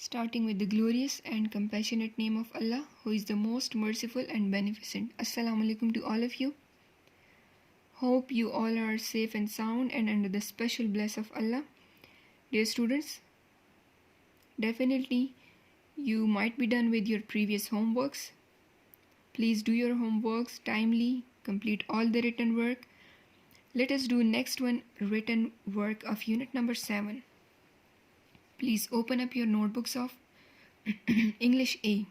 Starting with the glorious and compassionate name of Allah, who is the most merciful and beneficent. Assalamu alaikum to all of you. Hope you all are safe and sound and under the special bless of Allah. Dear students, definitely you might be done with your previous homeworks. Please do your homeworks timely, complete all the written work. Let us do next one, written work of unit number 7. Please open up your notebooks of English A.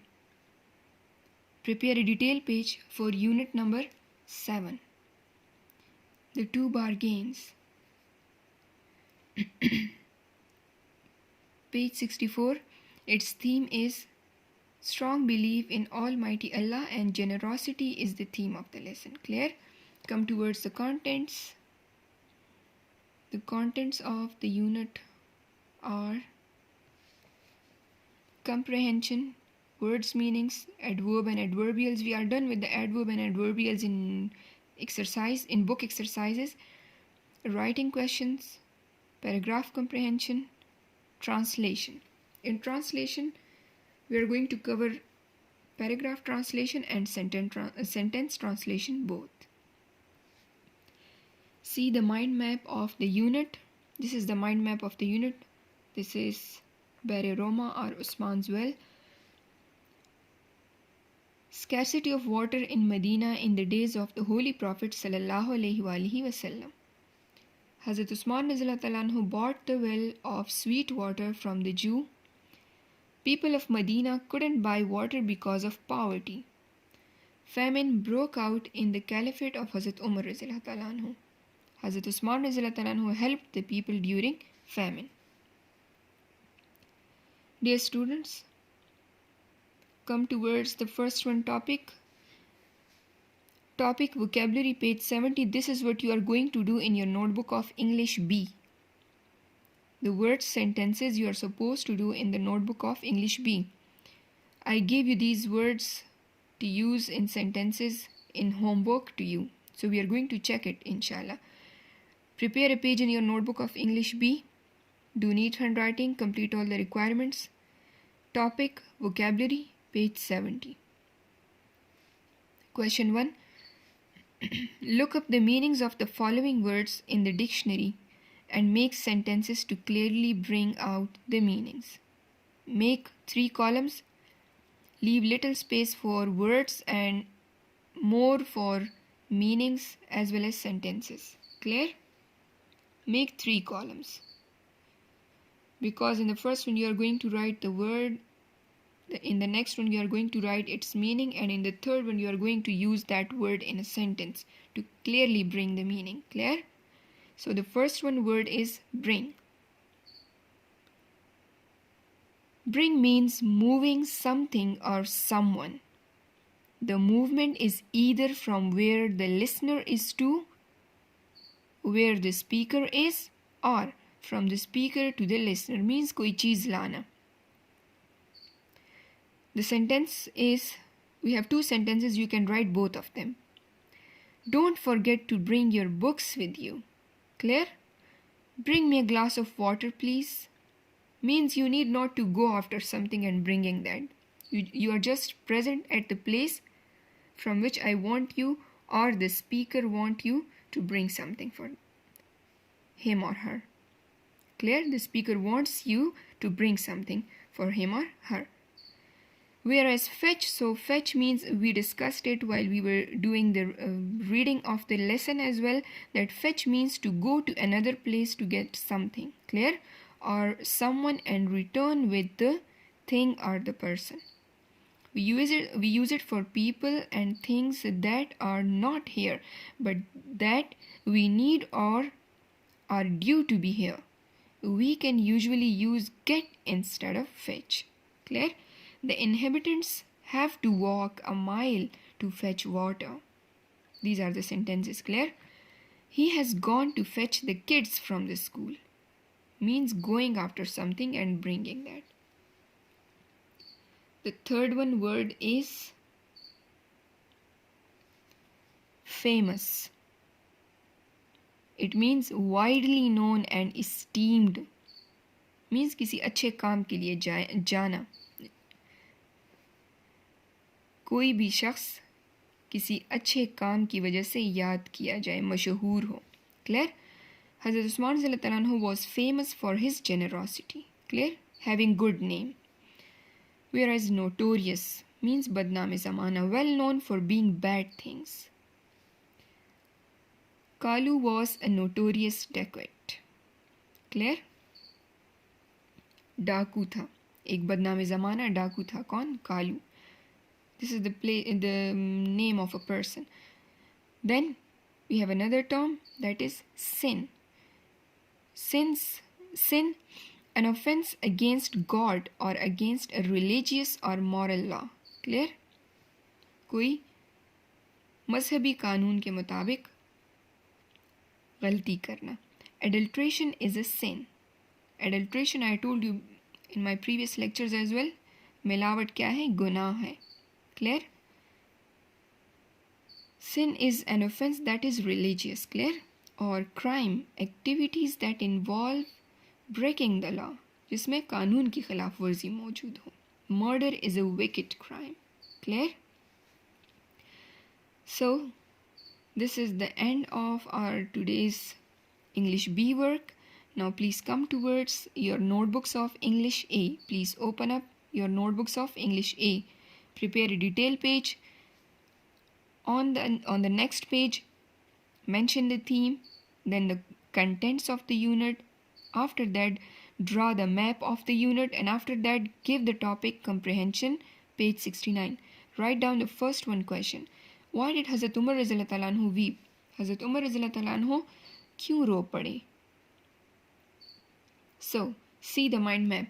Prepare a detail page for unit number 7. The 2-bar games. Page 64. Its theme is strong belief in Almighty Allah and generosity is the theme of the lesson. Clear? Come towards the contents. The contents of the unit are comprehension, words meanings, adverb and adverbials. We are done with the adverb and adverbials in book exercises, writing questions, paragraph comprehension, translation. In translation, we are going to cover paragraph translation and sentence translation both. See the mind map of the unit. This is the mind map of the unit. This is Barry Roma or Usman's well. Scarcity of water in Medina in the days of the Holy Prophet sallallahu alaihi wasallam. Hazrat Usman who bought the well of sweet water from the Jew. People of Medina couldn't buy water because of poverty. Famine broke out in the caliphate of Hazrat Umar anhu. Hazrat Usman anhu helped the people during famine. Dear students, come towards the first one topic. Topic vocabulary, page 70. This is what you are going to do in your notebook of English B. The words sentences you are supposed to do in the notebook of English B. I gave you these words to use in sentences in homework to you. So we are going to check it, inshallah. Prepare a page in your notebook of English B. Do neat handwriting, complete all the requirements. Topic vocabulary, page 70. Question 1. Look up the meanings of the following words in the dictionary and make sentences to clearly bring out the meanings. Make 3 columns. Leave little space for words and more for meanings as well as sentences. Clear? Make 3 columns. Because in the first one you are going to write the word, in the next one you are going to write its meaning, and in the third one you are going to use that word in a sentence to clearly bring the meaning. Clear? So the first one word is bring. Bring means moving something or someone. The movement is either from where the listener is to where the speaker is, or from the speaker to the listener, means koi cheez lana. The sentence is, we have 2 sentences, you can write both of them. Don't forget to bring your books with you. Clear? Bring me a glass of water, please. Means you need not to go after something and bringing that. You are just present at the place from which I want you or the speaker want you to bring something for him or her. Clear? The speaker wants you to bring something for him or her. Whereas fetch, so fetch means, we discussed it while we were doing the reading of the lesson as well, that fetch means to go to another place to get something. Clear? Or someone and return with the thing or the person. We use it for people and things that are not here, but that we need or are due to be here. We can usually use get instead of fetch. Clear? The inhabitants have to walk a mile to fetch water. These are the sentences. Clear? He has gone to fetch the kids from the school. Means going after something and bringing that. The third one word is famous. It means widely known and esteemed. Means किसी अच्छे काम के लिए जाना, कोई भी शख्स किसी अच्छे काम की वजह से याद किया जाए, मशहूर हो। क्लियर? हज़रत उस्मान रज़ी अल्लाह अन्हु was famous for his generosity. Clear? Having good name. Whereas notorious means badnaam zamana, well known for being bad things. Kalu was a notorious dacoit. Clear? डाकू था, एक बदनाम ज़माना डाकू था। कौन? Kalu. This is the name of a person. Then we have another term, that is sin. Sin, an offense against God or against a religious or moral law. Clear? कोई मजहबी कानून के मुताबिक गलती करना. Adulteration is a sin. Adulteration, I told you in my previous lectures as well, मिलावट क्या है? गुनाह है. Clear? Sin is an offense that is religious. Clear? Or crime, activities that involve breaking the law, जिसमें कानून की खिलाफ वर्जी मौजूद हो. Murder is a wicked crime. Clear? So this is the end of our today's English B work. Now please come towards your notebooks of English A. Please open up your notebooks of English A. Prepare a detail page. On the next page, mention the theme, then the contents of the unit. After that, draw the map of the unit, and after that, give the topic comprehension, page 69. Write down the first one question. Why did Hazrat Umar Raziyallahu anhu weep? Hazrat Umar Raziyallahu anhu क्यों रो पड़े? So, see the mind map.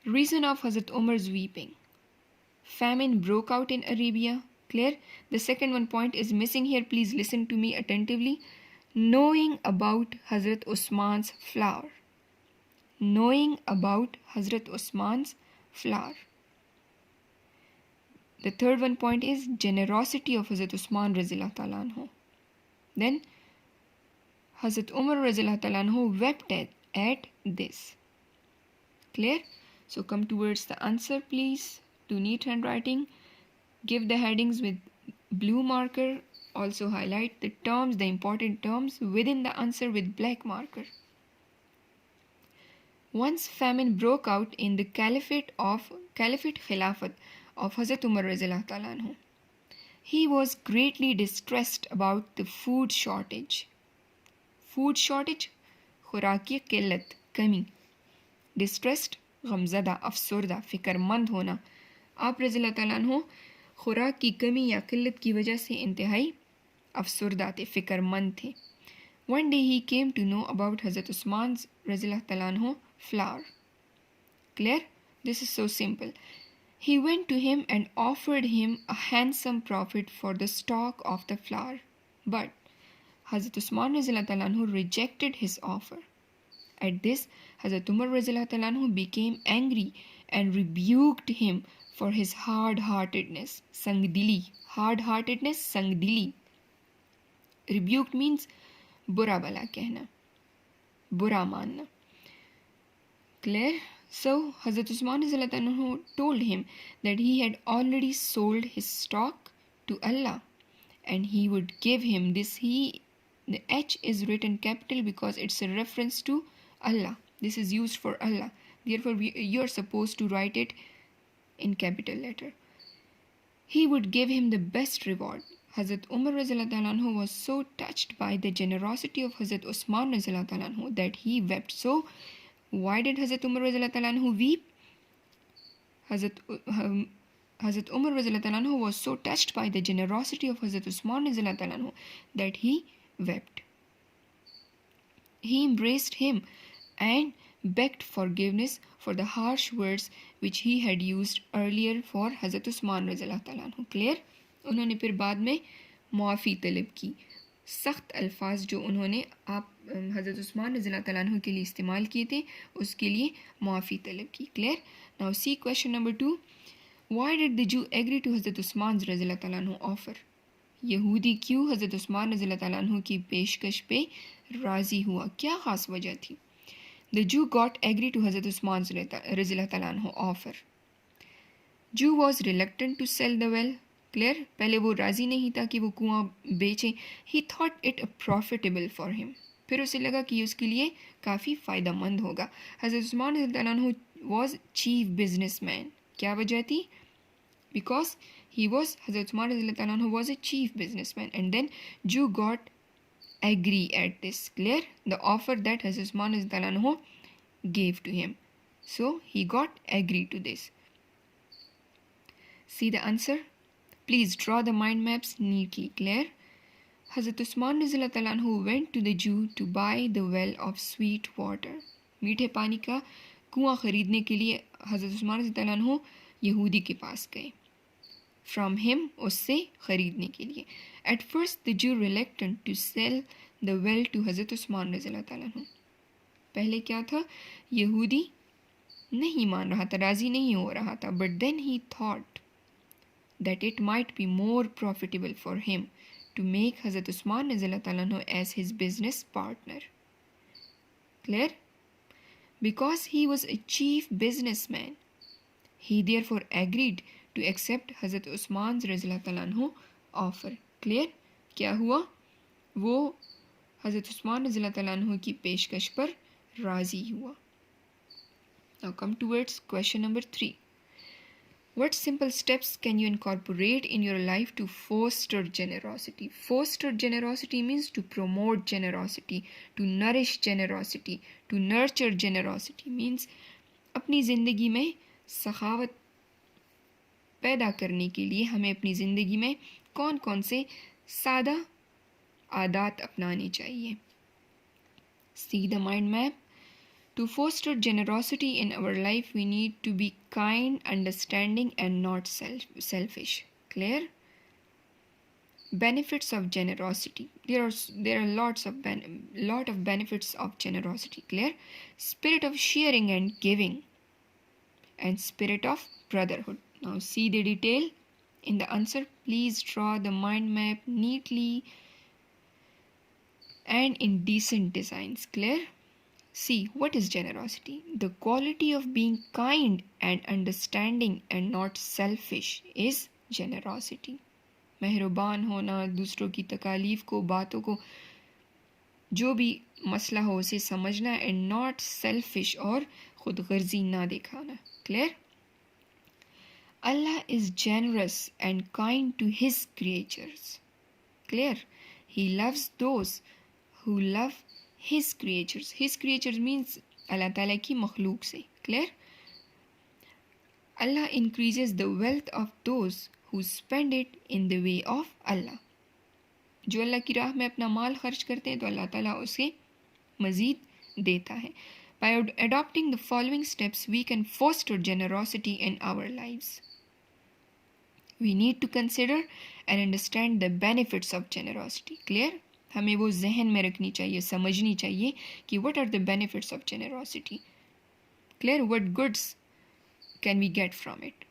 Reason of Hazrat Umar's weeping. Famine broke out in Arabia. Clear? The second one point is missing here. Please listen to me attentively. Knowing about Hazrat Usman's flower. Knowing about Hazrat Usman's flower. The third one point is generosity of Hazrat Usman Raziyallahu ta'ala anhu. Then Hazrat Umar Raziyallahu ta'ala anhu wept at this. Clear? So come towards the answer, please. Do neat handwriting. Give the headings with blue marker. Also highlight the terms, the important terms within the answer with black marker. Once famine broke out in the Caliphate Khilafat of Hazrat Umar Raziyallahu ta'ala anhu. He was greatly distressed about the food shortage. Food shortage, खुराकी किल्लत, कमी. Distressed, गमज़दा, अफसरदा, फ़िक्रमंद होना. आप रज़ियल्लाहु ताला अन्हु खुराक की कमी या किल्लत की वजह से इंतहाई अफसरदा थे, फ़िक्रमंद थे. One day he came to know about Hazrat Usman's रज़ियल्लाहु ताला अन्हु flower. Clear? This is so simple. He went to him and offered him a handsome profit for the stock of the flower. But Hazrat Usman Raziyallahu ta'ala anhu rejected his offer. At this, Hazrat Umar Raziyallahu ta'ala anhu became angry and rebuked him for his hard-heartedness. Sangdili. Hard-heartedness, sangdili. Rebuked means बुरा भला कहना, बुरा मानना. Clear? So Hazrat Usman Raziyallahu ta'ala anhu told him that he had already sold his stock to Allah and he would give him this. The H is written capital because it's a reference to Allah. This is used for Allah. Therefore, you're supposed to write it in capital letter. He would give him the best reward. Hazrat Umar Raziyallahu ta'ala anhu was so touched by the generosity of Hazrat Usman Raziyallahu ta'ala anhu that he wept. So, why did Hazrat Umar Raziyallahu ta'ala anhu weep? Hazrat Umar Raziyallahu ta'ala anhu was so touched by the generosity of Hazrat Usman Raziyallahu ta'ala anhu that he wept. He embraced him and begged forgiveness for the harsh words which he had used earlier for Hazrat Usman Raziyallahu ta'ala anhu. Clear? उन्होंने फिर बाद में मुआफ़ी तलब की. सख्त अल्फाज जो उन्होंने आप हज़रत उस्मान रज़ियल्लाहु तआला अन्हु के लिए इस्तेमाल किए थे उसके लिए मुआफ़ी तलब की. Clear? Now see question number 2. Why did the Jew agree to Hazrat Usman रज़ियल्लाहु तआला अन्हु ऑफर? यहूदी क्यों हज़रत उस्मान रज़ियल्लाहु तआला अन्हु की पेशकश पे राज़ी हुआ? क्या ख़ास वजह थी? The Jew got agree to Hazrat Usman's Rizallahu Ta'ala anhu offer. Jew was reluctant to sell the well. Clear? पहले वो राज़ी नहीं था कि वो कुआं बेचे. He thought it profitable for him. फिर उसे लगा कि उसके लिए काफ़ी फ़ायदेमंद होगा. हज़रत उस्मान रज़ियल्लाहु अन्हु was chief businessman. क्या वजह थी? Because Hazrat Usman रज़ियल्लाहु अन्हु was a chief businessman, and then Jew got agree at this. Clear? The offer that Hazrat Usman rज़ियल्लाहु अन्हु gave to him. So he got agree to this. See the answer? Please draw the mind maps neatly. Clear? Hazrat Usman rज़ियल्लाहु अन्हु went to the Jew to buy the well of sweet water. मीठे पानी का कुआं खरीदने के लिए हज़रत उस्मान रज़ियल्लाहु अन्हु यहूदी के पास गए. From him, उससे खरीदने के लिए. At first the Jew reluctant to sell the well to हज़रत उस्मान रज़ियल्लाहु अन्हु. पहले क्या था? यहूदी नहीं मान रहा था, राज़ी नहीं हो रहा था. But then he thought that it might be more profitable for him to make Hazrat Usman anhu as his business partner. Clear? Because he was a chief businessman, he therefore agreed to accept Hazrat Usman's anhu offer. Clear? क्या हुआ? वो हज़रत Usman anhu की पेशकश पर राज़ी हुआ. Now come towards question number 3. What simple steps can you incorporate in your life to foster generosity? Foster generosity means to promote generosity, to nourish generosity, to nurture generosity. Means अपनी ज़िंदगी में सखावत पैदा करने के लिए हमें अपनी ज़िंदगी में कौन कौन से सादा आदात अपनाने चाहिए. See the mind map. To foster generosity in our life, we need to be kind, understanding, and not selfish. Clear? Benefits of generosity. There are lot of benefits of generosity. Clear? Spirit of sharing and giving, and spirit of brotherhood. Now see the detail in the answer. Please draw the mind map neatly and in decent designs. Clear? See, what is generosity? The quality of being kind and understanding and not selfish is generosity. मेहरबान होना, दूसरों की तकालीफ को, बातों को, जो भी मसला हो उसे समझना, and not selfish और खुदगर्जी ना दिखाना. Clear? Allah is generous and kind to His creatures. Clear? He loves those who love His creatures. His creatures means Allah Ta'ala ki makhluk se. Clear? Allah increases the wealth of those who spend it in the way of Allah. जो अल्लाह की राह में अपना माल खर्च करते हैं तो अल्लाह ताला उसे मज़ीद देता है. By adopting the following steps, we can foster generosity in our lives. We need to consider and understand the benefits of generosity. Clear? हमें वो जहन में रखनी चाहिए, समझनी चाहिए कि what are the benefits of generosity. Clear? What goods can we get from it?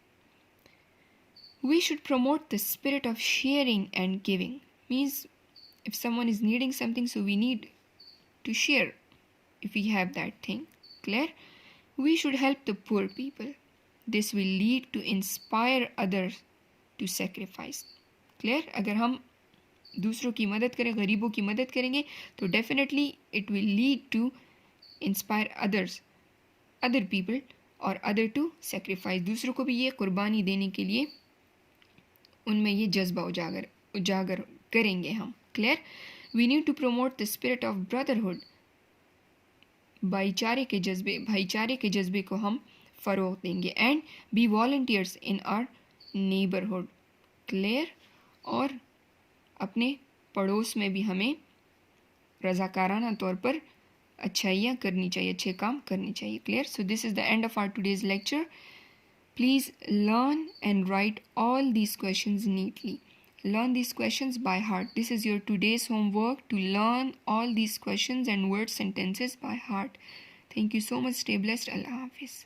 We should promote the spirit of sharing and giving. Means if someone is needing something, so we need to share if we have that thing. Clear? We should help the poor people. This will lead to inspire others to sacrifice. Clear? अगर हम दूसरों की मदद करें, गरीबों की मदद करेंगे तो definitely it will lead to inspire other people और other to sacrifice. दूसरों को भी ये कुर्बानी देने के लिए उनमें ये जज्बा उजागर करेंगे हम. Clear? We need to promote the spirit of brotherhood. भाईचारे के जज्बे को हम फ़रोग़ देंगे. And be volunteers in our neighborhood. Clear? और अपने पड़ोस में भी हमें रज़ाकाराना तौर पर अच्छाइयाँ करनी चाहिए, अच्छे काम करने चाहिए. Clear? So this is the end of our today's lecture. Please learn and write all these questions neatly. Learn these questions by heart. This is your today's homework, to learn all these questions and word sentences by heart. Thank you so much. Stay blessed. Allah Hafiz.